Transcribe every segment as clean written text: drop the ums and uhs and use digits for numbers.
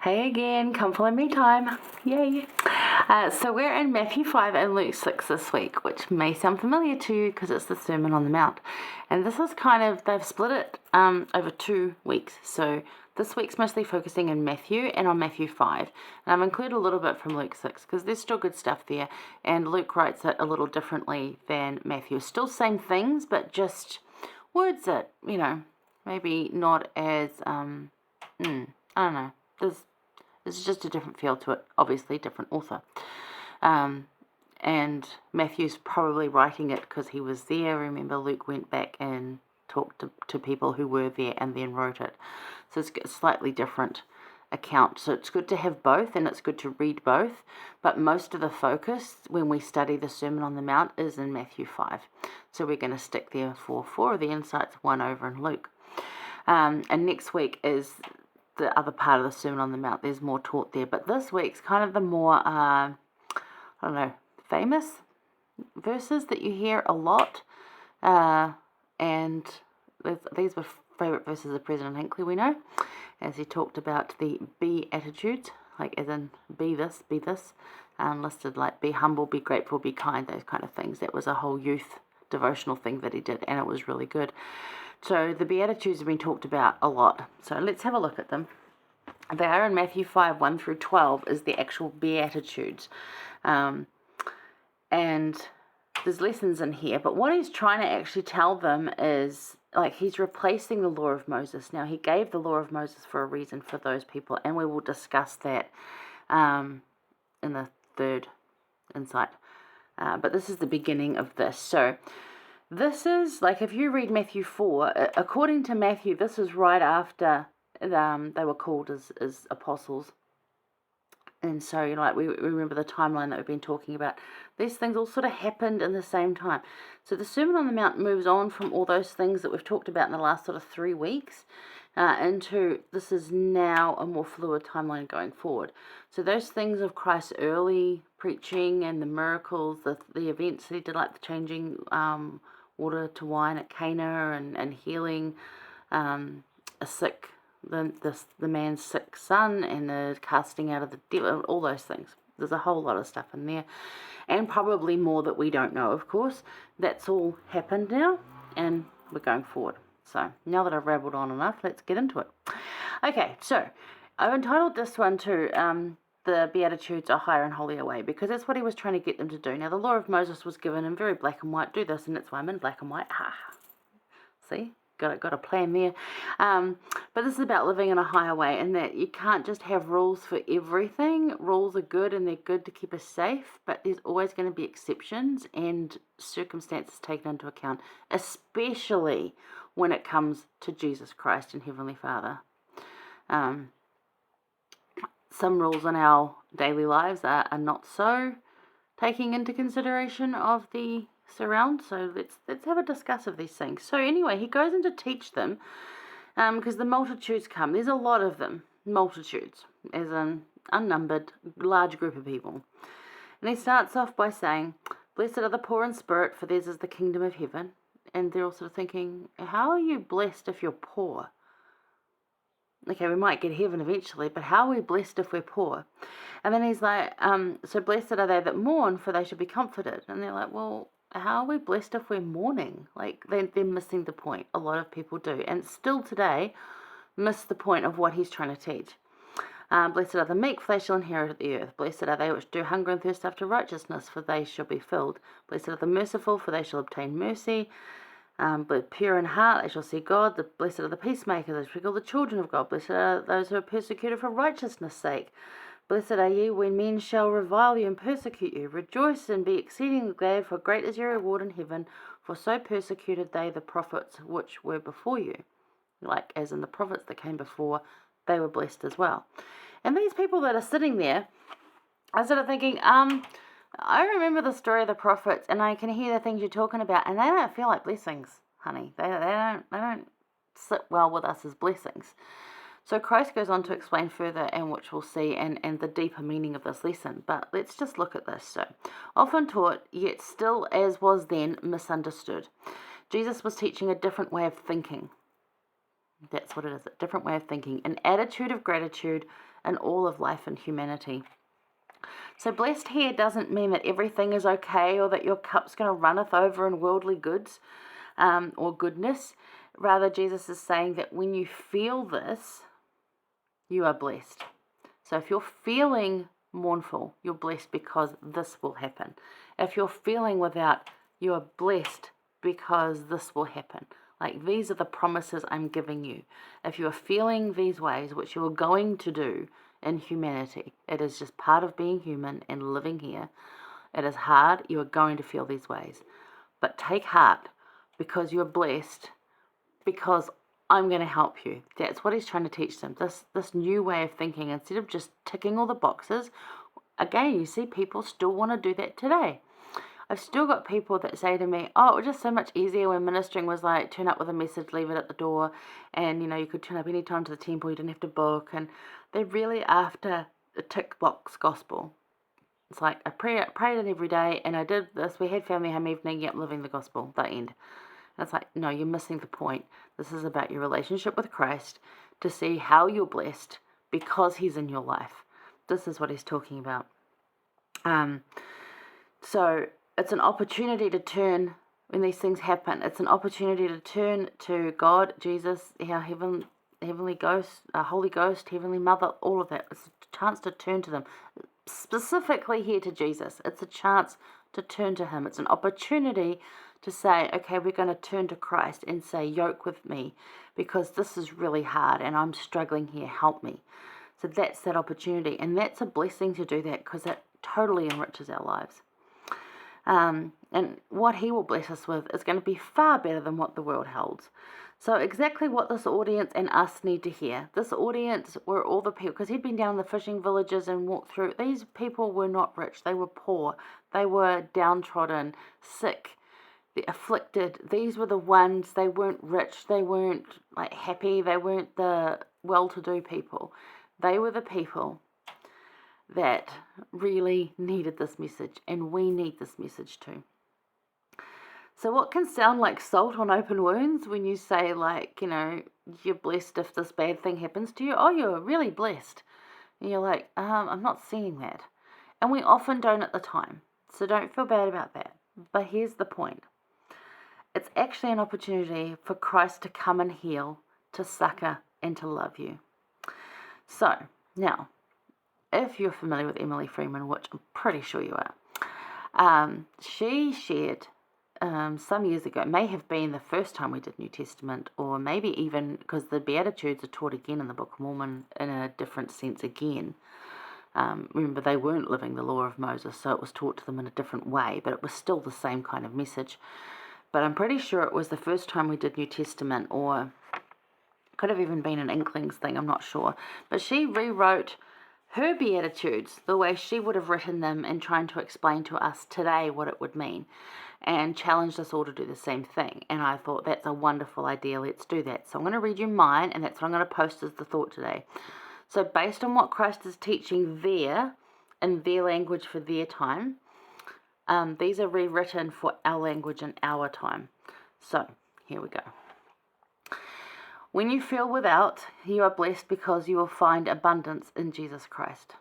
Hey again, come follow me time. Yay. So we're in Matthew 5 and Luke 6 this week, which may sound familiar to you because it's the Sermon on the Mount. And this is they've split it over 2 weeks. So this week's mostly focusing in Matthew and on Matthew 5. And I've included a little bit from Luke 6 because there's still good stuff there. And Luke writes it a little differently than Matthew. Still same things, but just words that, maybe not as, I don't know. There's just a different feel to it, obviously, different author. And Matthew's probably writing it because he was there. Remember, Luke went back and talked to people who were there and then wrote it. So it's a slightly different account. So it's good to have both and it's good to read both. But most of the focus when we study the Sermon on the Mount is in Matthew 5. So we're going to stick there for 4 of the insights, 1 over in Luke. And next week is the other part of the Sermon on the Mount. There's more taught there, but this week's kind of the more famous verses that you hear a lot, and these were favorite verses of President Hinckley, we know, as he talked about the Beatitudes, like as in be this, listed like be humble, be grateful, be kind, those kind of things. That was a whole youth devotional thing that he did, and it was really good. So the Beatitudes have been talked about a lot. So let's have a look at them. They are in Matthew 5, 1 through 12 is the actual Beatitudes. And there's lessons in here. But what he's trying to actually tell them is, he's replacing the law of Moses. Now, he gave the law of Moses for a reason for those people. And we will discuss that in the third insight. But this is the beginning of this. So this is, if you read Matthew 4, according to Matthew, this is right after they were called as apostles. And so, we remember the timeline that we've been talking about. These things all sort of happened in the same time. So the Sermon on the Mount moves on from all those things that we've talked about in the last sort of 3 weeks into this is now a more fluid timeline going forward. So those things of Christ's early preaching and the miracles, the events that he did, like the changing water to wine at Cana and healing the man's sick son and the casting out of the devil, all those things. There's a whole lot of stuff in there, and probably more that we don't know, of course. That's all happened now, and we're going forward. So now that I've rabbled on enough, let's get into it. Okay, so I've entitled this one to the Beatitudes a higher and holier way, because that's what he was trying to get them to do. Now, the law of Moses was given in very black and white. Do this, and that's why I'm in black and white. See? Got a plan there. But this is about living in a higher way, and that you can't just have rules for everything. Rules are good, and they're good to keep us safe, but there's always going to be exceptions and circumstances taken into account, especially when it comes to Jesus Christ and Heavenly Father. Some rules in our daily lives are not so taking into consideration of the surround. So let's have a discuss of these things. So anyway, he goes in to teach them because the multitudes come. There's a lot of them, multitudes, as in unnumbered, large group of people. And he starts off by saying, "Blessed are the poor in spirit, for theirs is the kingdom of heaven." And they're all sort of thinking, how are you blessed if you're poor? Okay, we might get heaven eventually, but how are we blessed if we're poor? And then he's like, so blessed are they that mourn, for they shall be comforted. And they're like, well, how are we blessed if we're mourning? They're missing the point. A lot of people do. And still today, miss the point of what he's trying to teach. Blessed are the meek, for they shall inherit the earth. Blessed are they which do hunger and thirst after righteousness, for they shall be filled. Blessed are the merciful, for they shall obtain mercy. But pure in heart, they shall see God. Blessed are the peacemakers, they shall be called the children of God. Blessed are those who are persecuted for righteousness' sake. Blessed are ye when men shall revile you and persecute you. Rejoice and be exceedingly glad, for great is your reward in heaven. For so persecuted they the prophets which were before you. As in the prophets that came before, they were blessed as well. And these people that are sitting there are sort of thinking, I remember the story of the prophets, and I can hear the things you're talking about, and they don't feel like blessings, honey. They don't sit well with us as blessings. So Christ goes on to explain further, and which we'll see, and the deeper meaning of this lesson. But let's just look at this. So, often taught, yet still as was then misunderstood. Jesus was teaching a different way of thinking. That's what it is, a different way of thinking. An attitude of gratitude, in all of life and humanity. So blessed here doesn't mean that everything is okay or that your cup's going to runneth over in worldly goods or goodness. Rather, Jesus is saying that when you feel this, you are blessed. So if you're feeling mournful, you're blessed because this will happen. If you're feeling without, you are blessed because this will happen. Like, these are the promises I'm giving you. If you are feeling these ways, which you are going to do in humanity, it is just part of being human and living here. It is hard. You are going to feel these ways. But take heart, because you're blessed, because I'm going to help you. That's what he's trying to teach them. This new way of thinking, instead of just ticking all the boxes. Again, you see people still want to do that today. I've still got people that say to me, oh, it was just so much easier when ministering was like, turn up with a message, leave it at the door, and, you could turn up any time to the temple, you didn't have to book, and they're really after a tick box gospel. It's like, I prayed it every day, and I did this, we had family home evening, yep, living the gospel, the end. And it's like, no, you're missing the point. This is about your relationship with Christ, to see how you're blessed because he's in your life. This is what he's talking about. So it's an opportunity to turn when these things happen. It's an opportunity to turn to God, Jesus, our Heavenly Ghost, Holy Ghost, Heavenly Mother, all of that. It's a chance to turn to them. Specifically here to Jesus. It's a chance to turn to him. It's an opportunity to say, okay, we're going to turn to Christ and say, yoke with me, because this is really hard and I'm struggling here, help me. So that's that opportunity, and that's a blessing to do that, because it totally enriches our lives. And what he will bless us with is going to be far better than what the world holds. So exactly what this audience and us need to hear. This audience were all the people, because he'd been down in the fishing villages and walked through. These people were not rich. They were poor. They were downtrodden, sick, the afflicted. These were the ones. They weren't rich. They weren't like happy. They weren't the well-to-do people. They were the people that really needed this message, and we need this message too. So what can sound like salt on open wounds when you say, like, you're blessed if this bad thing happens to you? Oh, you're really blessed. And you're like, I'm not seeing that. And we often don't at the time. So don't feel bad about that. But here's the point. It's actually an opportunity for Christ to come and heal, to succor, and to love you. So, now, if you're familiar with Emily Freeman, which I'm pretty sure you are, she shared some years ago, it may have been the first time we did New Testament, or maybe even because the Beatitudes are taught again in the Book of Mormon in a different sense again. Remember, they weren't living the law of Moses, so it was taught to them in a different way, but it was still the same kind of message. But I'm pretty sure it was the first time we did New Testament, or could have even been an Inklings thing, I'm not sure. But she rewrote her Beatitudes the way she would have written them, and trying to explain to us today what it would mean, and challenged us all to do the same thing. And I thought, that's a wonderful idea, let's do that. So I'm going to read you mine, and that's what I'm going to post as the thought today. So based on what Christ is teaching there, in their language for their time, these are rewritten for our language and our time. So here we go. When you feel without, you are blessed because you will find abundance in Jesus Christ.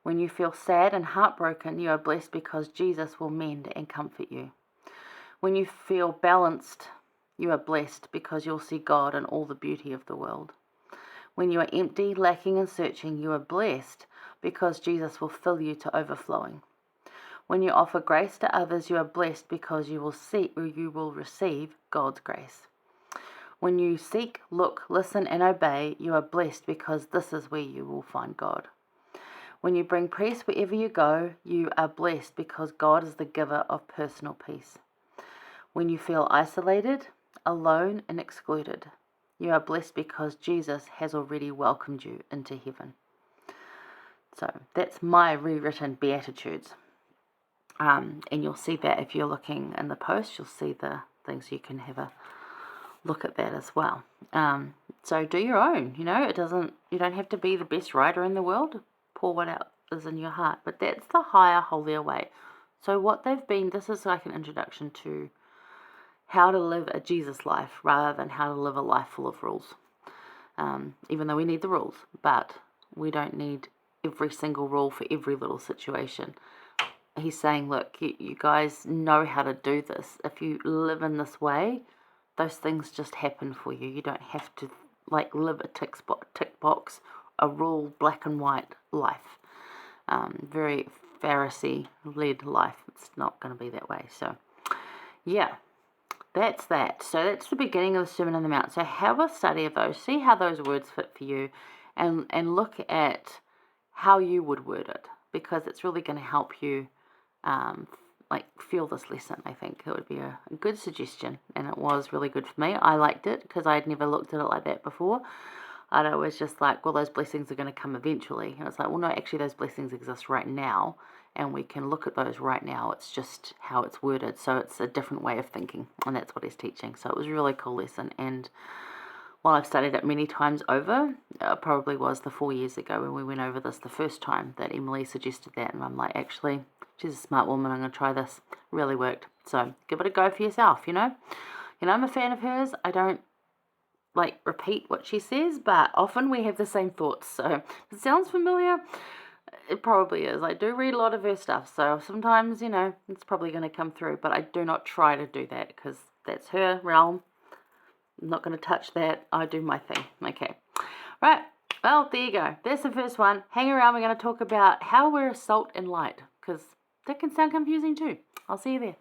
When you feel sad and heartbroken, you are blessed because Jesus will mend and comfort you. When you feel balanced, you are blessed because you'll see God in all the beauty of the world. When you are empty, lacking and searching, you are blessed because Jesus will fill you to overflowing. When you offer grace to others, you are blessed because you will receive God's grace. When you seek, look, listen, and obey, you are blessed because this is where you will find God. When you bring peace wherever you go, you are blessed because God is the giver of personal peace. When you feel isolated, alone, and excluded, you are blessed because Jesus has already welcomed you into heaven. So that's my rewritten Beatitudes. And you'll see that if you're looking in the post, you'll see the things. You can have a look at that as well. So do your own, you don't have to be the best writer in the world. Pour what out is in your heart. But that's the higher, holier way. So what they've been, this is like an introduction to how to live a Jesus life rather than how to live a life full of rules. Even though we need the rules, but We don't need every single rule for every little situation. He's saying, look, you guys know how to do this. If you live in this way, those things just happen for you. You don't have to live a tick box, a rule, black and white life. Very Pharisee-led life. It's not going to be that way. So, yeah, that's that. So that's the beginning of the Sermon on the Mount. So have a study of those. See how those words fit for you, and look at how you would word it, because it's really going to help you feel this lesson. I think it would be a good suggestion, and it was really good for me. I liked it because I'd never looked at it like that before. I'd always just well, those blessings are going to come eventually. And it's well, no, actually those blessings exist right now, and we can look at those right now. It's just how it's worded. So it's a different way of thinking, and that's what he's teaching. So it was a really cool lesson. And while I've studied it many times over, it probably was the 4 years ago when we went over this the first time that Emily suggested that. And I'm actually, she's a smart woman. I'm going to try this. Really worked. So give it a go for yourself, I'm a fan of hers. I don't repeat what she says, but often we have the same thoughts. So if it sounds familiar, it probably is. I do read a lot of her stuff, so sometimes, it's probably going to come through, but I do not try to do that because that's her realm. I'm not going to touch that. I do my thing. Okay. Right. Well, there you go. That's the first one. Hang around. We're going to talk about how we're salt and light, because that can sound confusing too. I'll see you there.